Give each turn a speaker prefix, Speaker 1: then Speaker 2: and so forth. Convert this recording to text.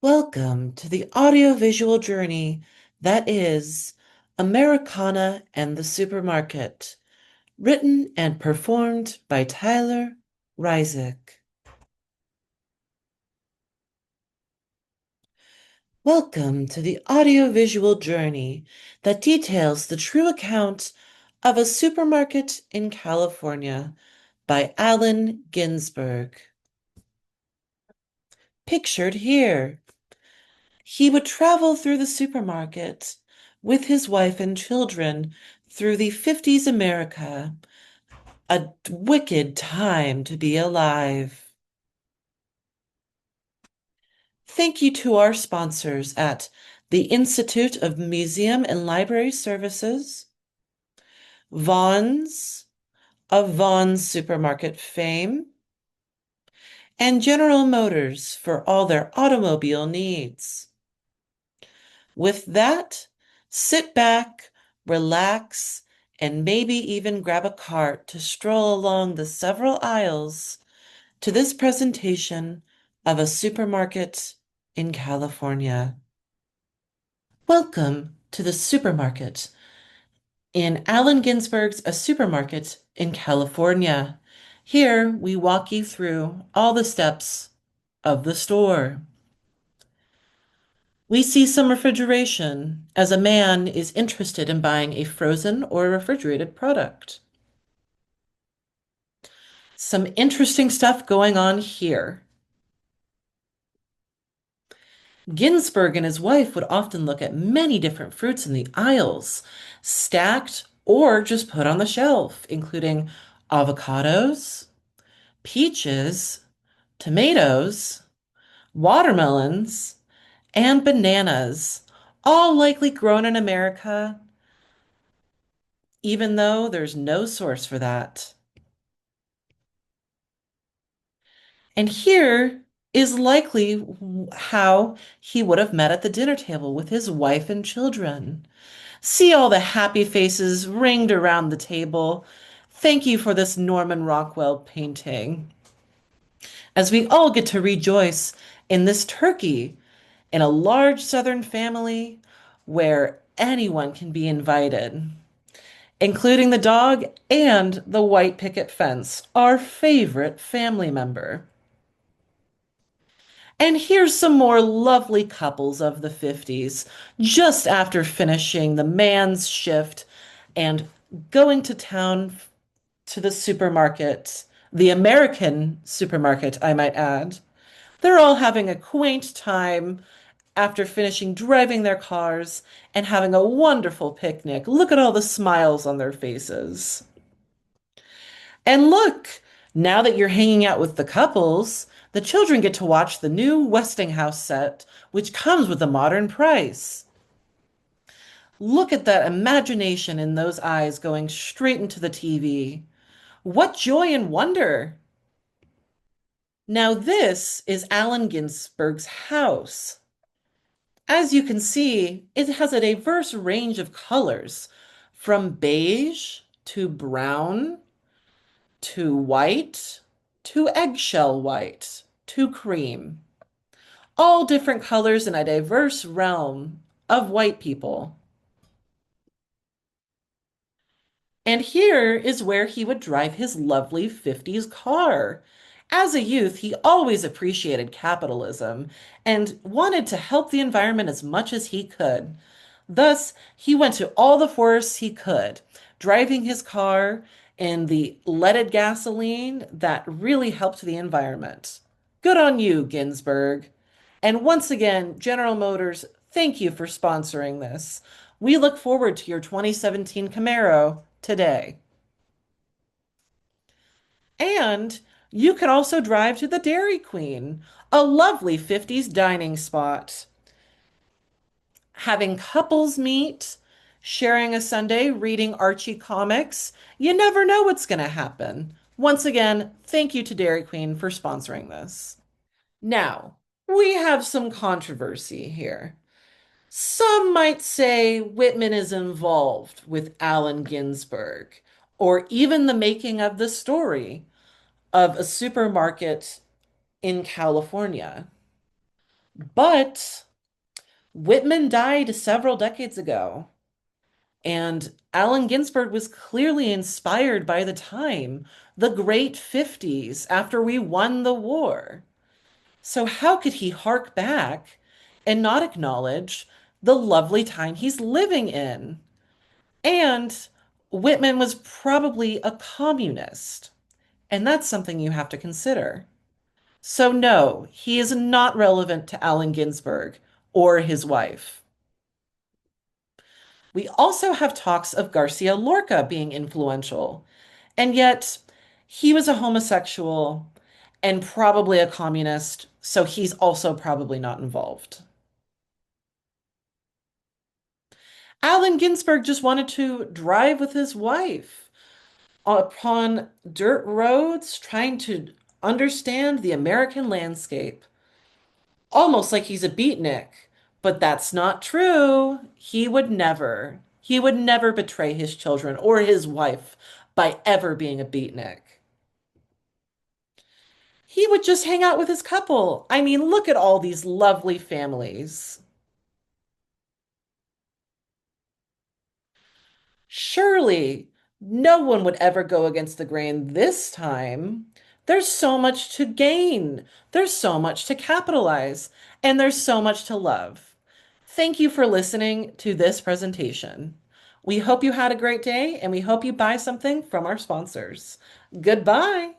Speaker 1: Welcome to the audiovisual journey that is Americana and the Supermarket, written and performed by Tyler Reisig. Welcome to the audiovisual journey that details the true account of a supermarket in California by Allen Ginsberg. Pictured here. He would travel through the supermarket with his wife and children through the 50s America, a wicked time to be alive. Thank you to our sponsors at the Institute of Museum and Library Services, Vaughn's of Vaughn's Supermarket fame, and General Motors for all their automobile needs. With that, sit back, relax, and maybe even grab a cart to stroll along the several aisles to this presentation of a supermarket in California. Welcome to the supermarket in Allen Ginsberg's A Supermarket in California. Here we walk you through all the steps of the store. We see some refrigeration as a man is interested in buying a frozen or refrigerated product. Some interesting stuff going on here. Ginsberg and his wife would often look at many different fruits in the aisles, stacked or just put on the shelf, including avocados, peaches, tomatoes, watermelons, and bananas, all likely grown in America, even though there's no source for that. And here is likely how he would have met at the dinner table with his wife and children. See all the happy faces ringed around the table. Thank you for this Norman Rockwell painting. As we all get to rejoice in this turkey in a large Southern family where anyone can be invited, including the dog and the white picket fence, our favorite family member. And here's some more lovely couples of the 50s, just after finishing the man's shift and going to town to the supermarket, the American supermarket, I might add. They're all having a quaint time after finishing driving their cars and having a wonderful picnic. Look at all the smiles on their faces. And look, now that you're hanging out with the couples, the children get to watch the new Westinghouse set, which comes with a modern price. Look at that imagination in those eyes going straight into the TV. What joy and wonder! Now, this is Allen Ginsberg's house. As you can see, it has a diverse range of colors, from beige to brown to white to eggshell white to cream. All different colors in a diverse realm of white people. And here is where he would drive his lovely 50s car. As a youth, he always appreciated capitalism and wanted to help the environment as much as he could. Thus, he went to all the forests he could, driving his car in the leaded gasoline that really helped the environment. Good on you, Ginsburg. And once again, General Motors, thank you for sponsoring this. We look forward to your 2017 Camaro today. And you can also drive to the Dairy Queen, a lovely 50s dining spot. Having couples meet, sharing a Sunday, reading Archie comics. You never know what's going to happen. Once again, thank you to Dairy Queen for sponsoring this. Now, we have some controversy here. Some might say Whitman is involved with Allen Ginsberg, or even the making of the story of a supermarket in California. But Whitman died several decades ago, and Allen Ginsberg was clearly inspired by the time, the great 50s, after we won the war. So, how could he hark back and not acknowledge the lovely time he's living in? And Whitman was probably a communist, and that's something you have to consider. So, no, he is not relevant to Allen Ginsberg or his wife. We also have talks of Garcia Lorca being influential, and yet he was a homosexual and probably a communist, so he's also probably not involved. Allen Ginsberg just wanted to drive with his wife upon dirt roads, trying to understand the American landscape, almost like he's a beatnik. But that's not true. He would never betray his children or his wife by ever being a beatnik. He would just hang out with his couple. I mean, look at all these lovely families. Surely no one would ever go against the grain this time. There's so much to gain, there's so much to capitalize, and there's so much to love. Thank you for listening to this presentation. We hope you had a great day and we hope you buy something from our sponsors. Goodbye.